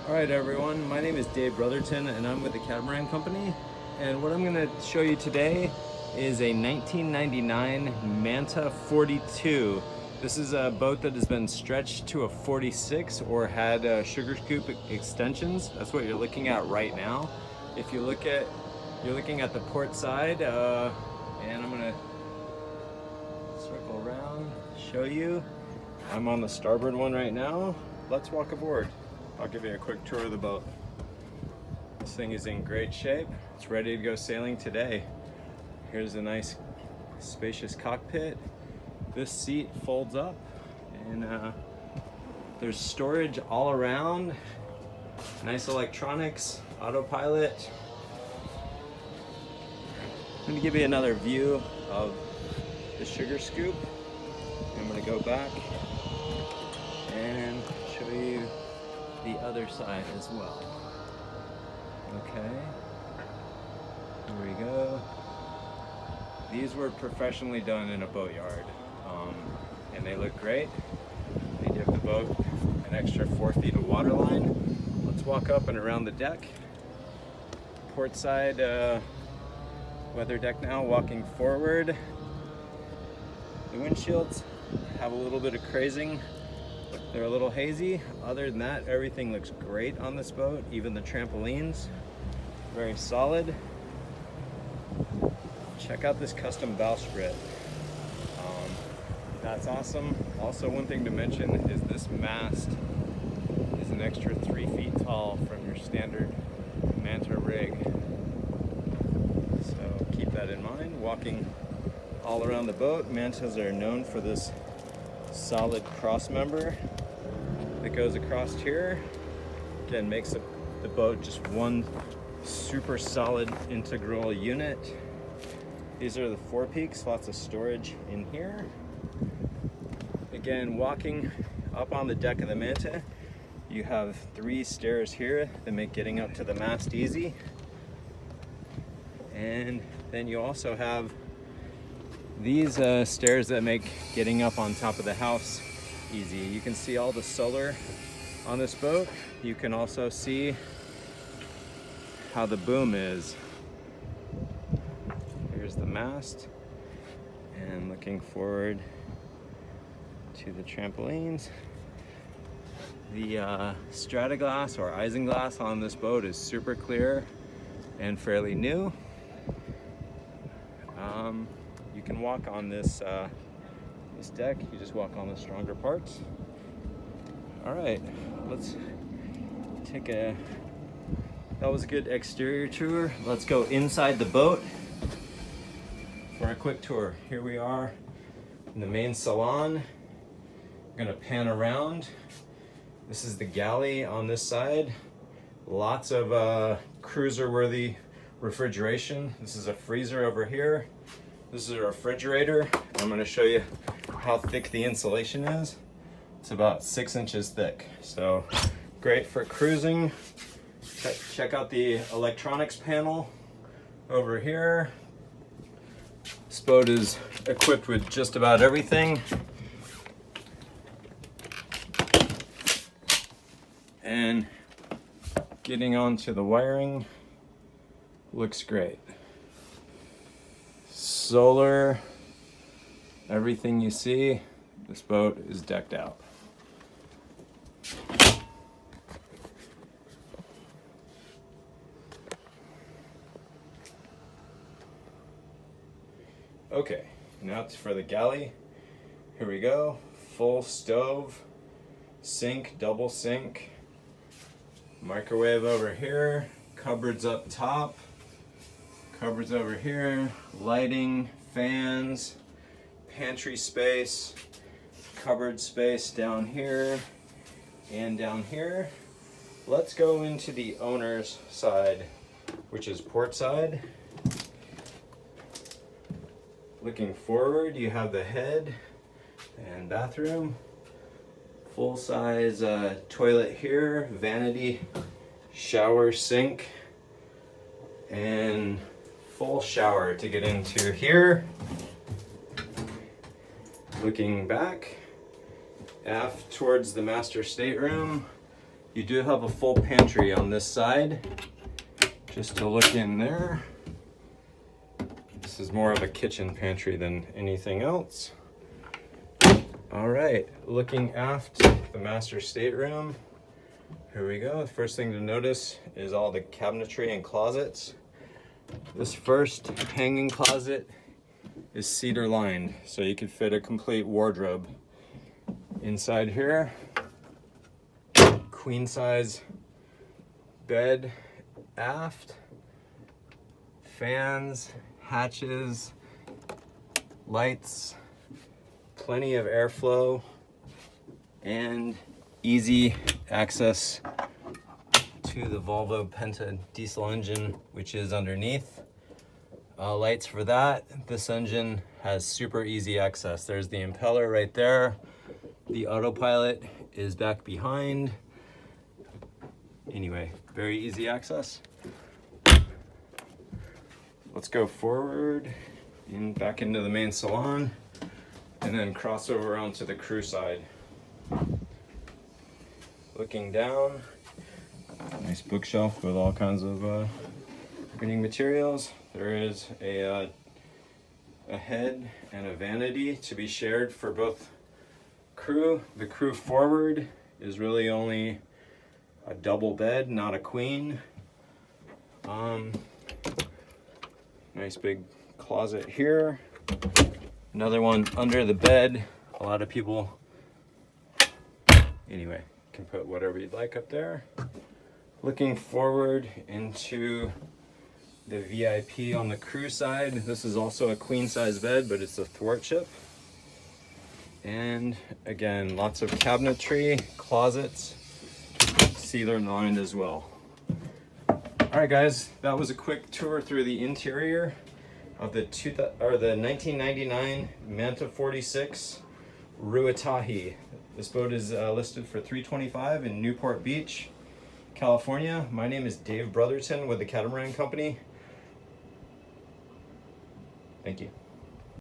Alright everyone, my name is Dave.brotherton and I'm with the Catamaran Company, and what I'm going to show you today is a 1999 Manta 42. This is a boat that has been stretched to a 46 or had sugar scoop extensions. That's what you're looking at right now. If you look at, you're looking at the port side, and I'm going to circle around, show you. I'm on the starboard one right now. Let's walk aboard. I'll give you a quick tour of the boat. This thing is in great shape. It's ready to go sailing today. Here's a nice spacious cockpit. This seat folds up and there's storage all around. Nice electronics, autopilot. I'm going to give you another view of the sugar scoop. I'm going to go back and show you the other side as well. Okay, here we go. These were professionally done in a boatyard, and they look great. They give the boat an extra 4 feet of water line. Let's walk up and around the deck. Port side weather deck now, walking forward. The windshields have a little bit of crazing. They're a little hazy. Other than that, everything looks great on this boat, even the trampolines. Very solid. Check out this custom bow sprit. That's awesome. Also, one thing to mention is this mast is an extra 3 feet tall from your standard Manta rig. So keep that in mind. Walking all around the boat, Mantas are known for this solid cross member that goes across here. Again, makes the boat just one super solid integral unit. These are the forepeaks, lots of storage in here. Again, walking up on the deck of the Manta, you have 3 stairs here that make getting up to the mast easy. And then you also have these stairs that make getting up on top of the house easy. You can see all the solar on this boat. You can also see how the boom is. Here's the mast, and looking forward to the trampolines. The strataglass or isinglass on this boat is super clear and fairly new. You can walk on this deck. You just walk on the stronger parts. All right, let's take that was a good exterior tour. Let's go inside the boat for a quick tour. Here we are in the main salon. I'm gonna pan around. This is the galley on this side. Lots of cruiser-worthy refrigeration. This is a freezer over here. This is a refrigerator. I'm going to show you how thick the insulation is. It's about 6 inches thick. So great for cruising. Check out the electronics panel over here. This boat is equipped with just about everything. And getting onto the wiring looks great. Solar, everything you see, this boat is decked out. Okay, now it's for the galley. Here we go. Full stove, sink, double sink, microwave over here, cupboards up top, cupboards over here, lighting, fans, pantry space, cupboard space down here and down here. Let's go into the owner's side, which is port side. Looking forward, you have the head and bathroom. Full size toilet here, vanity, shower, sink, and full shower to get into here. Looking back, aft towards the master stateroom, You do have a full pantry on this side, just to look in there. This is more of a kitchen pantry than anything else. All right, looking aft, the master stateroom. Here we go. The first thing to notice is all the cabinetry and closets. This first hanging closet is cedar lined, so you could fit a complete wardrobe. Inside here, queen size bed aft, fans, hatches, lights, plenty of airflow, and easy access to the Volvo Penta diesel engine, which is underneath. Lights for that. This engine has super easy access. There's the impeller right there. The autopilot is back behind. Anyway, very easy access. Let's go forward and back into the main salon and then cross over onto the crew side. Looking down, nice bookshelf with all kinds of reading materials. There is a head and a vanity to be shared for both crew. The crew forward is really only a double bed, not a queen. Nice big closet here. Another one under the bed. A lot of people, anyway, can put whatever you'd like up there. Looking forward into the VIP on the crew side. This is also a queen size bed, but it's a thwartship. And again, lots of cabinetry, closets, cedar lined as well. All right, guys, that was a quick tour through the interior of the 1999 Manta 46 Ruatahi. This boat is listed for $325 in Newport Beach, California. My name is Dave.brotherton with the Catamaran Company. Thank you.